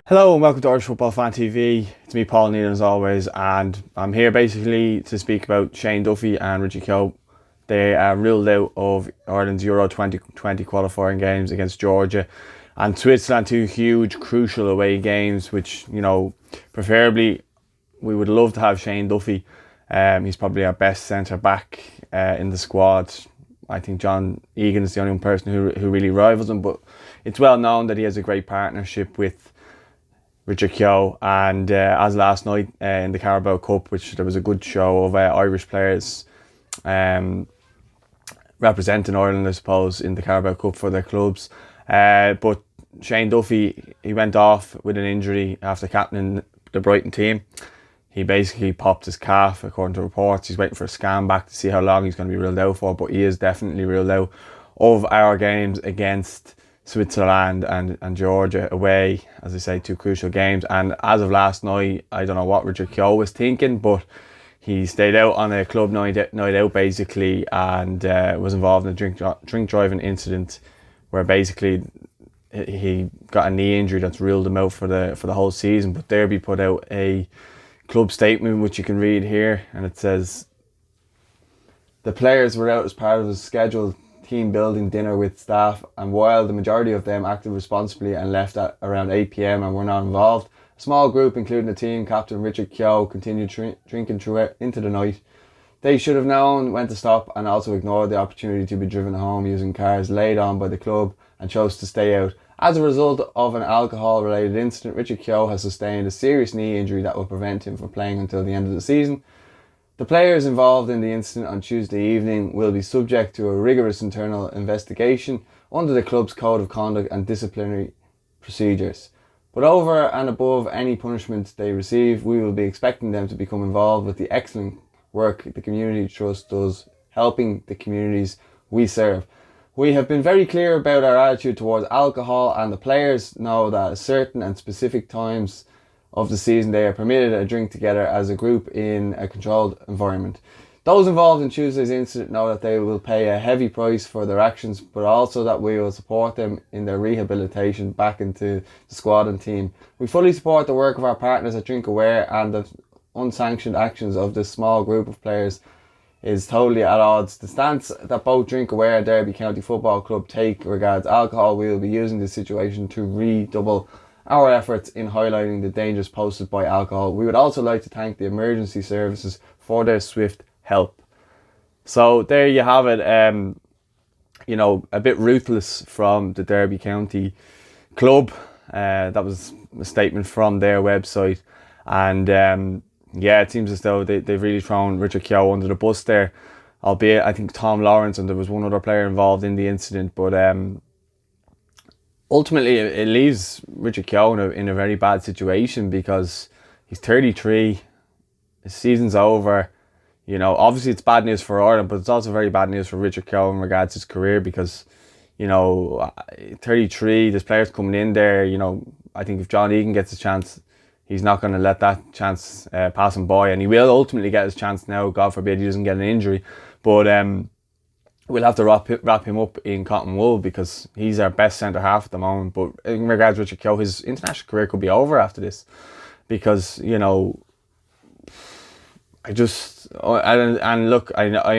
Hello and welcome to Irish Football Fan TV. It's me, Paul Nealon, as always, and I'm here basically to speak about Shane Duffy and Richard Keogh. They are ruled out of Ireland's Euro 2020 qualifying games against Georgia and Switzerland, two huge, crucial away games, which, preferably we would love to have Shane Duffy. He's probably our best centre-back in the squad. I think John Egan is the only one person who really rivals him, but it's well known that he has a great partnership with Richard Keogh, and as last night in the Carabao Cup, which there was a good show of Irish players representing Ireland, I suppose, in the Carabao Cup for their clubs. But Shane Duffy, he went off with an injury after captaining the Brighton team. He basically popped his calf, according to reports. He's waiting for a scan back to see how long he's going to be ruled out for, but he is definitely ruled out of our games against Switzerland and Georgia away. As I say, two crucial games. And as of last night, I don't know what Richard Keogh was thinking, but he stayed out on a club night out basically, and was involved in a drink driving incident where basically he got a knee injury that's ruled him out for the whole season. But Derby put out a club statement which you can read here, and it says the players were out as part of a scheduled team building dinner with staff, and while the majority of them acted responsibly and left at around 8 p.m. and were not involved, a small group, including the team captain Richard Keogh, continued drinking throughout into the night. They should have known when to stop and also ignored the opportunity to be driven home using cars laid on by the club and chose to stay out. As a result of an alcohol-related incident, Richard Keogh has sustained a serious knee injury that will prevent him from playing until the end of the season. The players involved in the incident on Tuesday evening will be subject to a rigorous internal investigation under the club's code of conduct and disciplinary procedures. But over and above any punishment they receive, we will be expecting them to become involved with the excellent work the Community Trust does, helping the communities we serve. We have been very clear about our attitude towards alcohol, and the players know that at certain and specific times of the season they are permitted a drink together as a group in a controlled environment. Those involved in Tuesday's incident know that they will pay a heavy price for their actions, but also that we will support them in their rehabilitation back into the squad and team. We fully support the work of our partners at Drink Aware, and the unsanctioned actions of this small group of players is totally at odds. The stance that both Drink Aware and Derby County Football Club take regards alcohol, we will be using this situation to redouble our efforts in highlighting the dangers posed by alcohol. We would also like to thank the emergency services for their swift help. So there you have it. A bit ruthless from the Derby County Club. That was a statement from their website. And it seems as though they've really thrown Richard Keogh under the bus there. Albeit, I think Tom Lawrence and there was one other player involved in the incident. But ultimately, it leaves Richard Keogh in a very bad situation because he's 33, his season's over. Obviously it's bad news for Ireland, but it's also very bad news for Richard Keogh in regards to his career because, 33, there's players coming in there. I think if John Egan gets a chance, he's not going to let that chance pass him by, and he will ultimately get his chance now. God forbid he doesn't get an injury, but we'll have to wrap him up in cotton wool because he's our best centre half at the moment. But in regards to Richard Keogh, his international career could be over after this because I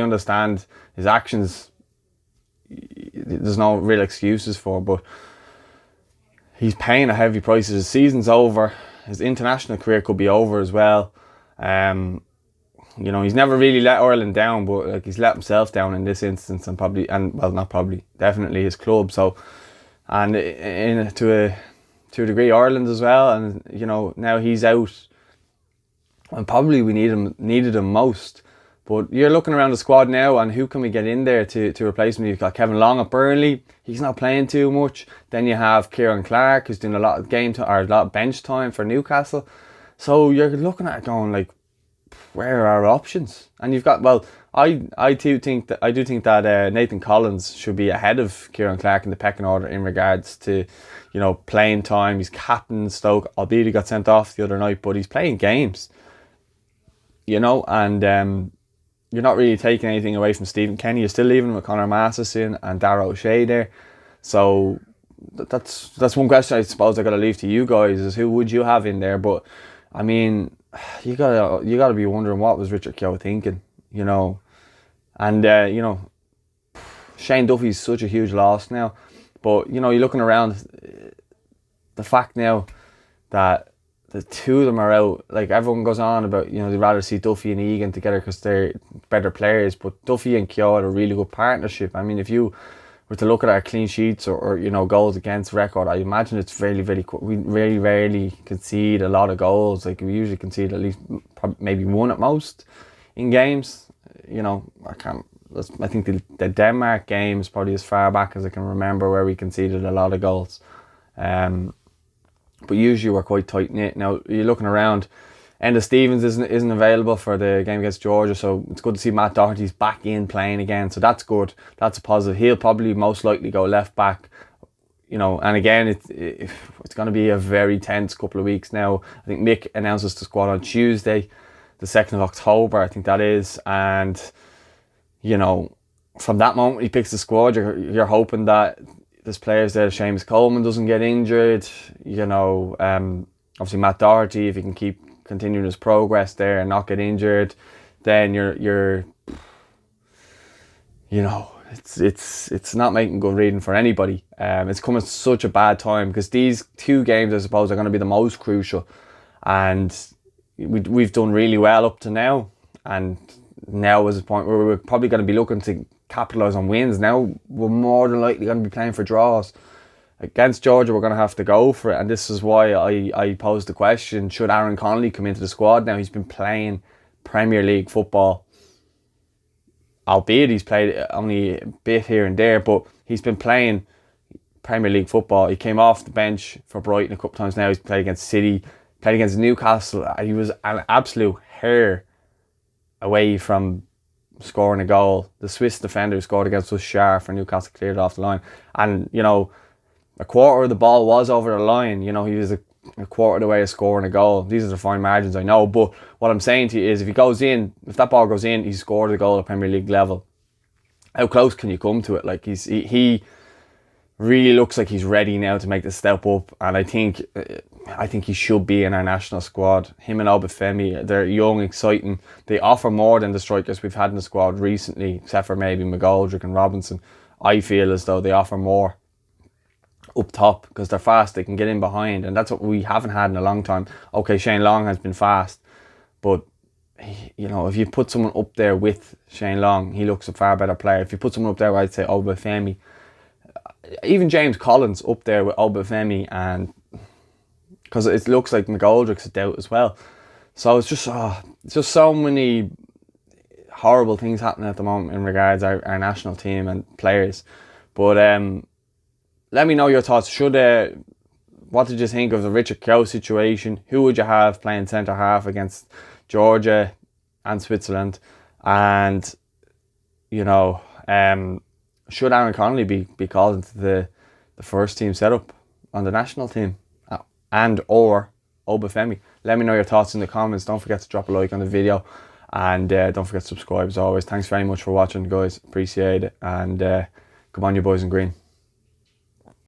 understand his actions. There's no real excuses for, but he's paying a heavy price. His season's over. His international career could be over as well. He's never really let Ireland down, but he's let himself down in this instance, and definitely his club. So, and to a degree, Ireland as well. And now he's out, and probably we needed him most. But you're looking around the squad now, and who can we get in there to replace him? You've got Kevin Long at Burnley. He's not playing too much. Then you have Kieran Clark, who's doing a lot of a lot of bench time for Newcastle. So you're looking at it going like, where are our options? And you've got, I do think that Nathan Collins should be ahead of Kieran Clark in the pecking order in regards to, playing time. He's captain Stoke, albeit he got sent off the other night, but he's playing games. And you're not really taking anything away from Stephen Kenny. You're still leaving with Conor Masterson and Darragh O'Shea there. So, that's one question I suppose I got to leave to you guys, is who would you have in there? But I mean, you gotta be wondering, what was Richard Keogh thinking, you know? And you know, Shane Duffy's such a huge loss now, but you know, you're looking around, the fact now that the two of them are out, like everyone goes on about, you know, they'd rather see Duffy and Egan together because they're better players, but Duffy and Keogh had a really good partnership. I mean, if you were to look at our clean sheets or you know, goals against record, I imagine it's very we very rarely concede a lot of goals. Like, we usually concede at least maybe one at most in games. You know, I think the Denmark game is probably as far back as I can remember where we conceded a lot of goals. But usually we're quite tight knit. Now you're looking around, Enda Stevens isn't available for the game against Georgia, so it's good to see Matt Doherty's back in playing again. So that's good. That's a positive. He'll probably most likely go left back. You know, and again, it's going to be a very tense couple of weeks now. I think Mick announces the squad on Tuesday, the 2nd of October, I think that is, and you know, from that moment he picks the squad, you're hoping that there's players there. Seamus Coleman doesn't get injured. You know, obviously Matt Doherty, if he can keep continuing his progress there and not get injured, then you're you know, it's not making good reading for anybody. It's coming at such a bad time, because these two games, I suppose, are going to be the most crucial, and we've done really well up to now, and now is a point where we're probably going to be looking to capitalise on wins. Now we're more than likely going to be playing for draws. Against Georgia, we're going to have to go for it, and this is why I posed the question, should Aaron Connolly come into the squad now? He's been playing Premier League football, albeit he's played only a bit here and there, but he's been playing Premier League football. He came off the bench for Brighton a couple of times now. He's played against City, played against Newcastle. He was an absolute hair away from scoring a goal. The Swiss defender who scored against us, Schär, for Newcastle, cleared it off the line, and you know, a quarter of the ball was over the line. You know, he was a quarter of the way of scoring a goal. These are the fine margins, I know, but what I'm saying to you is, if that ball goes in, he scored a goal at Premier League level. How close can you come to it? Like, he really looks like he's ready now to make the step up, and I think he should be in our national squad. Him and Obafemi, they're young, exciting. They offer more than the strikers we've had in the squad recently, except for maybe McGoldrick and Robinson. I feel as though they offer more up top, because they're fast, they can get in behind, and that's what we haven't had in a long time. Okay, Shane Long has been fast, but you know, if you put someone up there with Shane Long, he looks a far better player. If you put someone up there, I'd say Obafemi, even James Collins up there with Obafemi, and because it looks like McGoldrick's a doubt as well. So it's just so many horrible things happening at the moment in regards to our national team and players. But let me know your thoughts. What did you think of the Richard Keogh situation? Who would you have playing centre half against Georgia and Switzerland? And you know, should Aaron Connolly be called into the first team setup on the national team, and or Obafemi? Let me know your thoughts in the comments. Don't forget to drop a like on the video, and don't forget to subscribe as always. Thanks very much for watching, guys. Appreciate it, and come on, you boys in green.